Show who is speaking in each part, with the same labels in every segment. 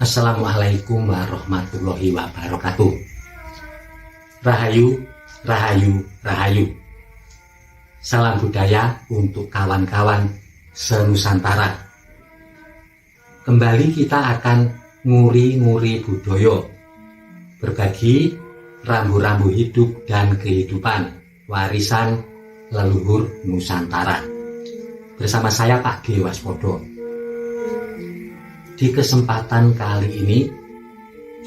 Speaker 1: Assalamualaikum warahmatullahi wabarakatuh. Rahayu, rahayu, rahayu. Salam budaya untuk kawan-kawan senusantara. Kembali kita akan nguri-nguri budaya, berbagi rambu-rambu hidup dan kehidupan warisan leluhur Nusantara. Bersama saya Pak G. Waspodo. Di kesempatan kali ini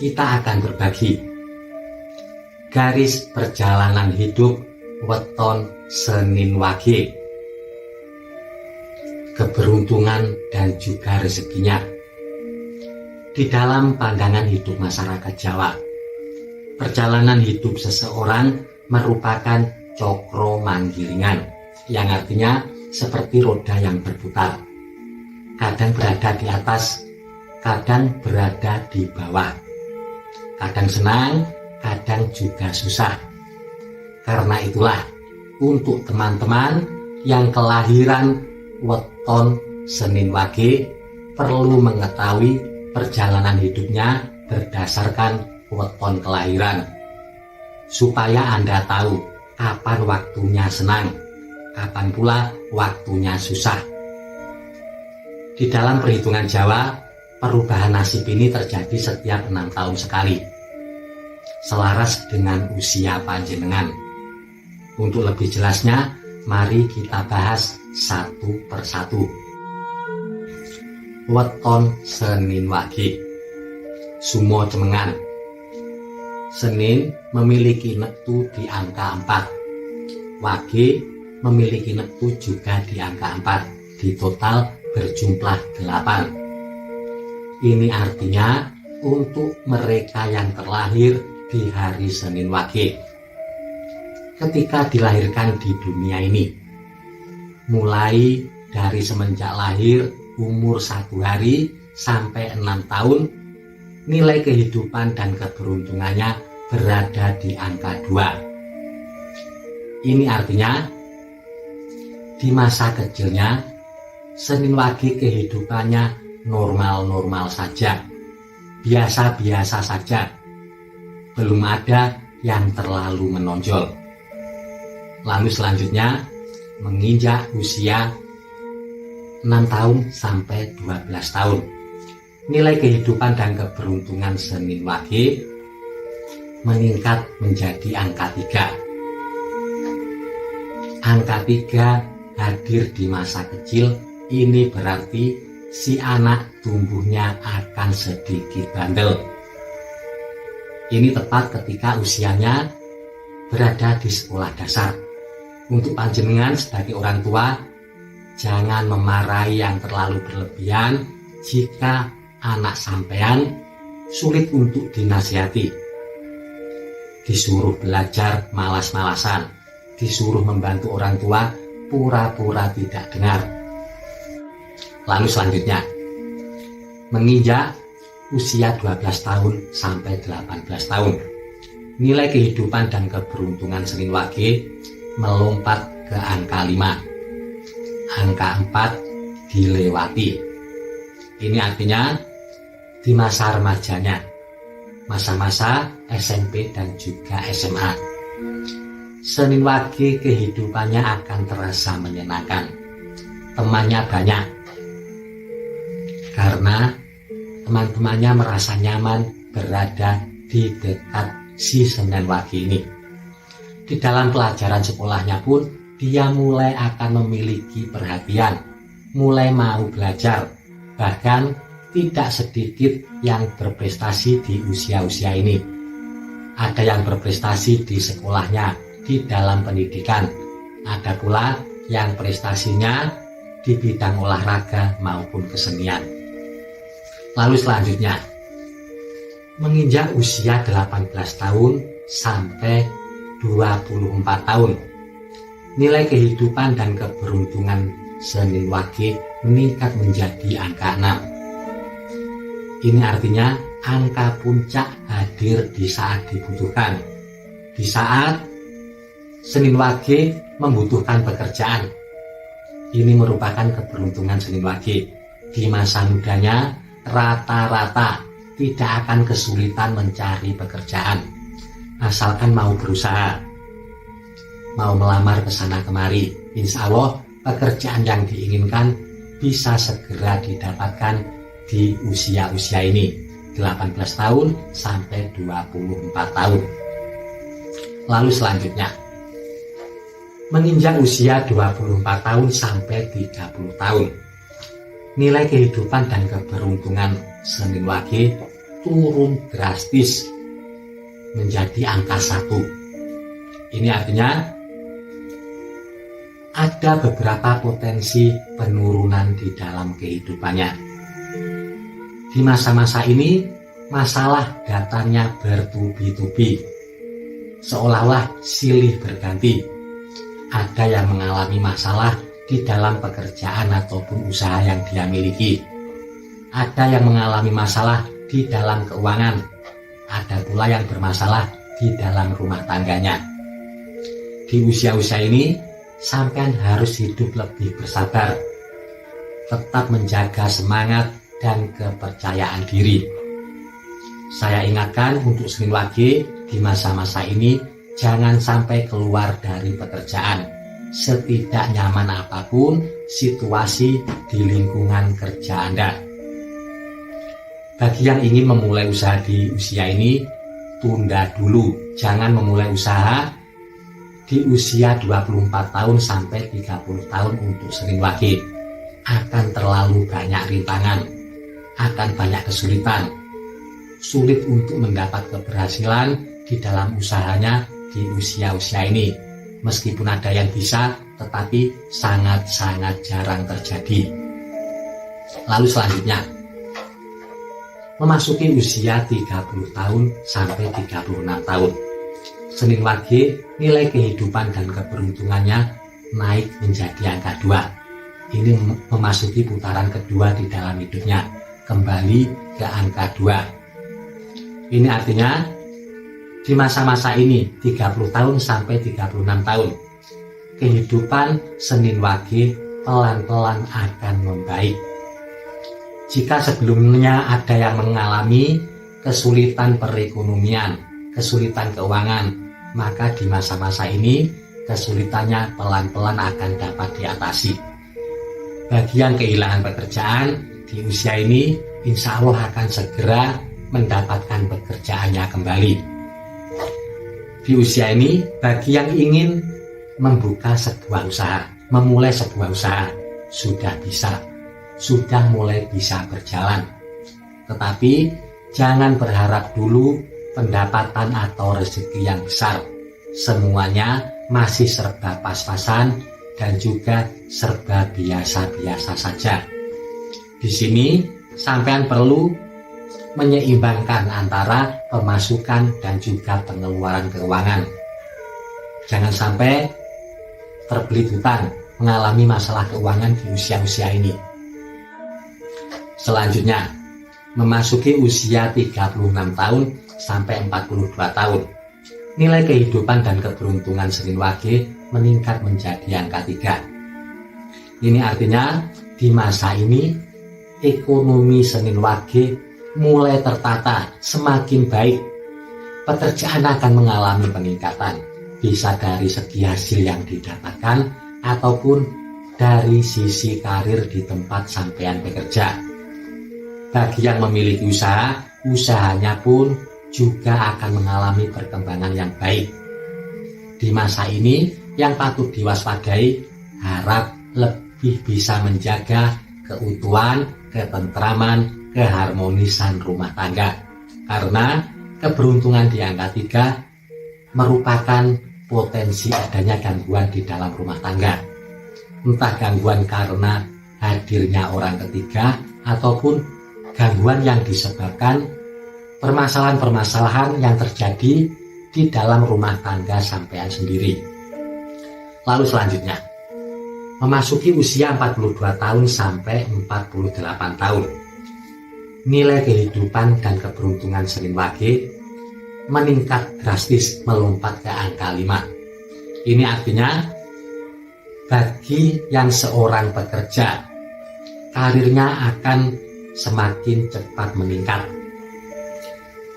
Speaker 1: kita akan berbagi garis perjalanan hidup weton Senin Wage, keberuntungan dan juga rezekinya di dalam pandangan hidup masyarakat Jawa. Perjalanan hidup seseorang merupakan cokro manggilingan, yang artinya seperti roda yang berputar, kadang berada di atas, kadang berada di bawah, kadang senang, kadang juga susah. Karena itulah, untuk teman-teman yang kelahiran weton Senin Wage perlu mengetahui perjalanan hidupnya berdasarkan weton kelahiran, supaya Anda tahu kapan waktunya senang, kapan pula waktunya susah. Di dalam perhitungan Jawa, perubahan nasib ini terjadi setiap 6 tahun sekali, selaras dengan usia panjenengan. Untuk lebih jelasnya, mari kita bahas satu persatu. Weton Senin Wage, Sumo Cemengan. Senin memiliki nektu di angka 4, Wage memiliki nektu juga di angka 4, di total berjumlah 8. Ini artinya untuk mereka yang terlahir di hari Senin Wage, ketika dilahirkan di dunia ini, mulai dari semenjak lahir umur 1 hari sampai 6 tahun, nilai kehidupan dan keberuntungannya berada di angka 2. Ini artinya di masa kecilnya Senin Wage kehidupannya normal-normal saja, biasa-biasa saja, belum ada yang terlalu menonjol. Lalu selanjutnya menginjak usia 6 tahun sampai 12 tahun, nilai kehidupan dan keberuntungan Senin Wage meningkat menjadi angka 3. Angka 3 hadir di masa kecil. Ini berarti si anak tumbuhnya akan sedikit bandel. Ini tepat ketika usianya berada di sekolah dasar. Untuk panjenengan sebagai orang tua, jangan memarahi yang terlalu berlebihan jika anak sampean sulit untuk dinasihati. Disuruh belajar malas-malasan, disuruh membantu orang tua pura-pura tidak dengar. Lalu selanjutnya, menginjak usia 12 tahun sampai 18 tahun, nilai kehidupan dan keberuntungan Senin Wage melompat ke angka 5. Angka 4 dilewati. Ini artinya di masa remajanya, masa-masa SMP dan juga SMA, Senin Wage kehidupannya akan terasa menyenangkan. Temannya banyak, karena teman-temannya merasa nyaman berada di dekat si Senin Wage ini. Di dalam pelajaran sekolahnya pun dia mulai akan memiliki perhatian, mulai mau belajar. Bahkan tidak sedikit yang berprestasi di usia-usia ini. Ada yang berprestasi di sekolahnya, di dalam pendidikan. Ada pula yang prestasinya di bidang olahraga maupun kesenian. Lalu selanjutnya, menginjak usia 18 tahun sampai 24 tahun, nilai kehidupan dan keberuntungan Senin Wage meningkat menjadi angka 6. Ini artinya angka puncak hadir di saat dibutuhkan, di saat Senin Wage membutuhkan pekerjaan. Ini merupakan keberuntungan Senin Wage. Di masa mudanya rata-rata tidak akan kesulitan mencari pekerjaan, asalkan mau berusaha, mau melamar ke sana kemari. Insya Allah pekerjaan yang diinginkan bisa segera didapatkan di usia-usia ini, 18 tahun sampai 24 tahun. Lalu selanjutnya, menginjak usia 24 tahun sampai 30 tahun, nilai kehidupan dan keberuntungan Senin Wage turun drastis menjadi angka 1. Ini artinya ada beberapa potensi penurunan di dalam kehidupannya. Di masa-masa ini masalah datangnya bertubi-tubi, seolah-olah silih berganti. Ada yang mengalami masalah di dalam pekerjaan ataupun usaha yang dia miliki. Ada yang mengalami masalah di dalam keuangan. Ada pula yang bermasalah di dalam rumah tangganya. Di usia-usia ini, sampean harus hidup lebih bersabar, tetap menjaga semangat dan kepercayaan diri. Saya ingatkan untuk Senin Wage di masa-masa ini, jangan sampai keluar dari pekerjaan, setidak nyaman apapun situasi di lingkungan kerja Anda. Bagi yang ingin memulai usaha di usia ini, tunda dulu. Jangan memulai usaha di usia 24 tahun sampai 30 tahun untuk Senin Wage. Akan terlalu banyak rintangan, akan banyak kesulitan. Sulit untuk mendapat keberhasilan di dalam usahanya di usia-usia ini. Meskipun ada yang bisa, tetapi sangat-sangat jarang terjadi. Lalu selanjutnya, memasuki usia 30 tahun sampai 36 tahun. Senin Wage, nilai kehidupan dan keberuntungannya naik menjadi angka 2. Ini memasuki putaran kedua di dalam hidupnya, kembali ke angka 2. Ini artinya di masa-masa ini 30 tahun sampai 36 tahun, kehidupan Senin Wage pelan-pelan akan membaik. Jika sebelumnya ada yang mengalami kesulitan perekonomian, kesulitan keuangan, maka di masa-masa ini kesulitannya pelan-pelan akan dapat diatasi. Bagi yang kehilangan pekerjaan di usia ini, insya Allah akan segera mendapatkan pekerjaannya kembali. Di usia ini, bagi yang ingin membuka sebuah usaha, memulai sebuah usaha, sudah bisa, sudah mulai bisa berjalan. Tetapi jangan berharap dulu pendapatan atau rezeki yang besar. Semuanya masih serba pas-pasan dan juga serba biasa-biasa saja. Di sini sampean perlu menyeimbangkan antara pemasukan dan juga pengeluaran keuangan. Jangan sampai terbelit hutang, mengalami masalah keuangan di usia-usia ini. Selanjutnya, memasuki usia 36 tahun sampai 42 tahun. Nilai kehidupan dan keberuntungan Senin Wage meningkat menjadi angka 3. Ini artinya di masa ini ekonomi Senin Wage mulai tertata, semakin baik. Pekerjaan akan mengalami peningkatan, bisa dari segi hasil yang didapatkan ataupun dari sisi karir di tempat sampean bekerja. Bagi yang memiliki usaha, usahanya pun juga akan mengalami perkembangan yang baik. Di masa ini yang patut diwaspadai, harap lebih bisa menjaga keutuhan, ketentraman, keharmonisan rumah tangga. Karena keberuntungan di angka 3 merupakan potensi adanya gangguan di dalam rumah tangga. Entah gangguan karena hadirnya orang ketiga ataupun gangguan yang disebabkan permasalahan-permasalahan yang terjadi di dalam rumah tangga sampean sendiri. Lalu selanjutnya, memasuki usia 42 tahun sampai 48 tahun. Nilai kehidupan dan keberuntungan Senin Wage meningkat drastis, melompat ke angka 5. Ini artinya bagi yang seorang pekerja, karirnya akan semakin cepat meningkat.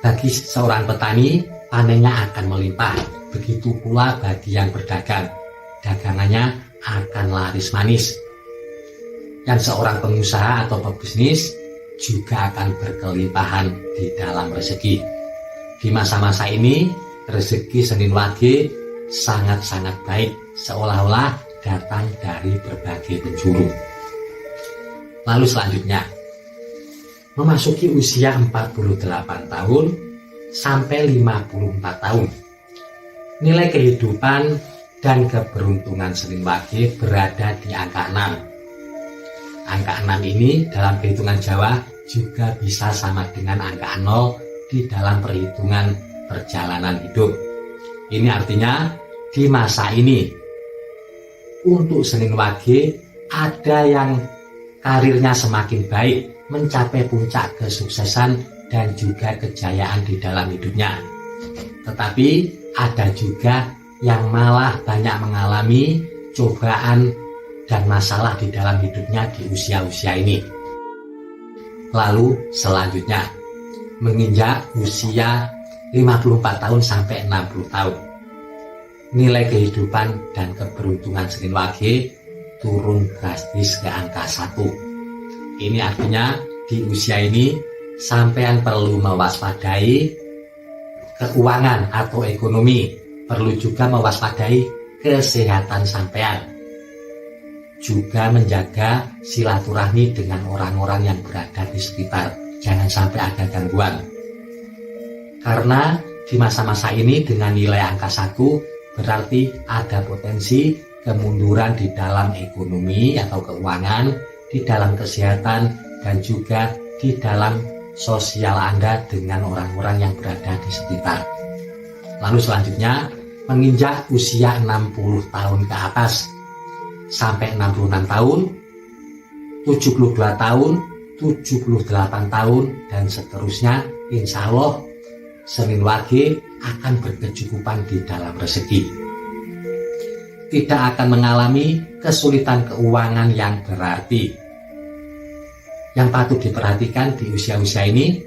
Speaker 1: Bagi seorang petani, panennya akan melimpah. Begitu pula bagi yang berdagang, dagangannya akan laris manis. Yang seorang pengusaha atau pebisnis juga akan berkelimpahan di dalam rezeki. Di masa-masa ini, rezeki Senin Wage sangat-sangat baik, seolah-olah datang dari berbagai penjuru. Lalu selanjutnya, memasuki usia 48 tahun sampai 54 tahun. Nilai kehidupan dan keberuntungan Senin Wage berada di angka 6. Angka 6 ini dalam perhitungan Jawa juga bisa sama dengan angka 0 di dalam perhitungan perjalanan hidup. Ini artinya di masa ini untuk Senin Wage ada yang karirnya semakin baik, mencapai puncak kesuksesan dan juga kejayaan di dalam hidupnya. Tetapi ada juga yang malah banyak mengalami cobaan dan masalah di dalam hidupnya di usia-usia ini. Lalu selanjutnya, menginjak usia 54 tahun sampai 60 tahun. Nilai kehidupan dan keberuntungan Senin Wage turun drastis ke angka 1. Ini artinya di usia ini sampean perlu mewaspadai keuangan atau ekonomi, perlu juga mewaspadai kesehatan sampean, juga menjaga silaturahmi dengan orang-orang yang berada di sekitar, jangan sampai ada gangguan. Karena di masa-masa ini dengan nilai angka 1 berarti ada potensi kemunduran di dalam ekonomi atau keuangan, di dalam kesehatan, dan juga di dalam sosial Anda dengan orang-orang yang berada di sekitar. Lalu selanjutnya, menginjak usia 60 tahun ke atas sampai 66 tahun, 72 tahun, 78 tahun, dan seterusnya, insya Allah Senin Wage akan berkecukupan di dalam rezeki. Tidak akan mengalami kesulitan keuangan yang berarti. Yang patut diperhatikan di usia-usia ini,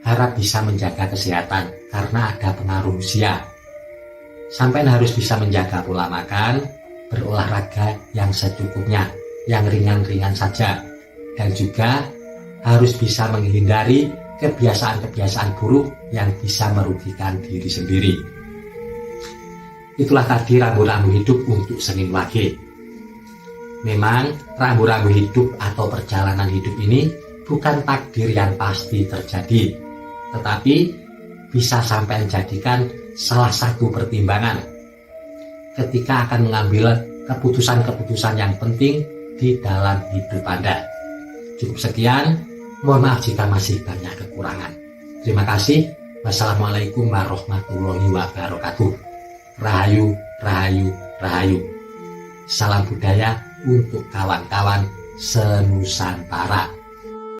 Speaker 1: harap bisa menjaga kesehatan karena ada pengaruh usia. Sampai harus bisa menjaga pola makan, berolahraga yang secukupnya, yang ringan-ringan saja, dan juga harus bisa menghindari kebiasaan-kebiasaan buruk yang bisa merugikan diri sendiri. Itulah tadi rambu-rambu hidup untuk Senin Wage. Memang rambu-rambu hidup atau perjalanan hidup ini bukan takdir yang pasti terjadi, tetapi bisa sampai menjadikan salah satu pertimbangan ketika akan mengambil keputusan-keputusan yang penting di dalam hidup Anda. Cukup sekian, mohon maaf jika masih banyak kekurangan. Terima kasih. Wassalamualaikum warahmatullahi wabarakatuh. Rahayu, rahayu, rahayu. Salam budaya untuk kawan-kawan senusantara.